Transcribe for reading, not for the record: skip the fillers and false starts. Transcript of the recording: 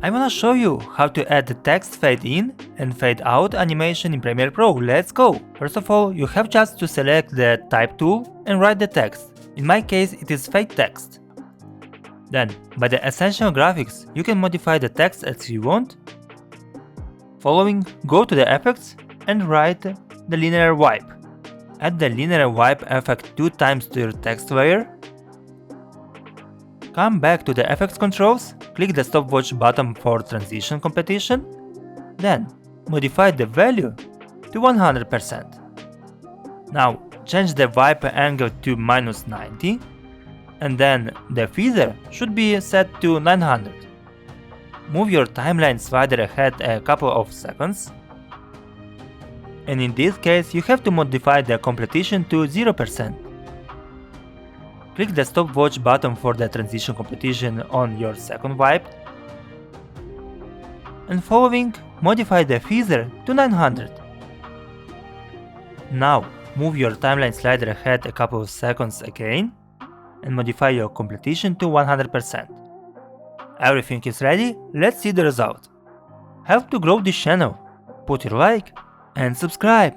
I wanna show you how to add the text fade in and fade out animation in Premiere Pro. Let's go! First of all, you have just to select the type tool and write the text. In my case, it is fade text. Then, by the essential graphics, you can modify the text as you want. Following, go to the effects and write the linear wipe. Add the linear wipe effect 2 times to your text layer. Come back to the effects controls, click the stopwatch button for transition completion, then modify the value to 100%. Now change the wipe angle to -90, and then the feather should be set to 900. Move your timeline slider ahead a couple of seconds, and in this case you have to modify the completion to 0%. Click the stopwatch button for the transition completion on your second wipe, and following, modify the feather to 900. Now move your timeline slider ahead a couple of seconds again, and modify your completion to 100%. Everything is ready, let's see the result. Help to grow this channel, put your like and subscribe.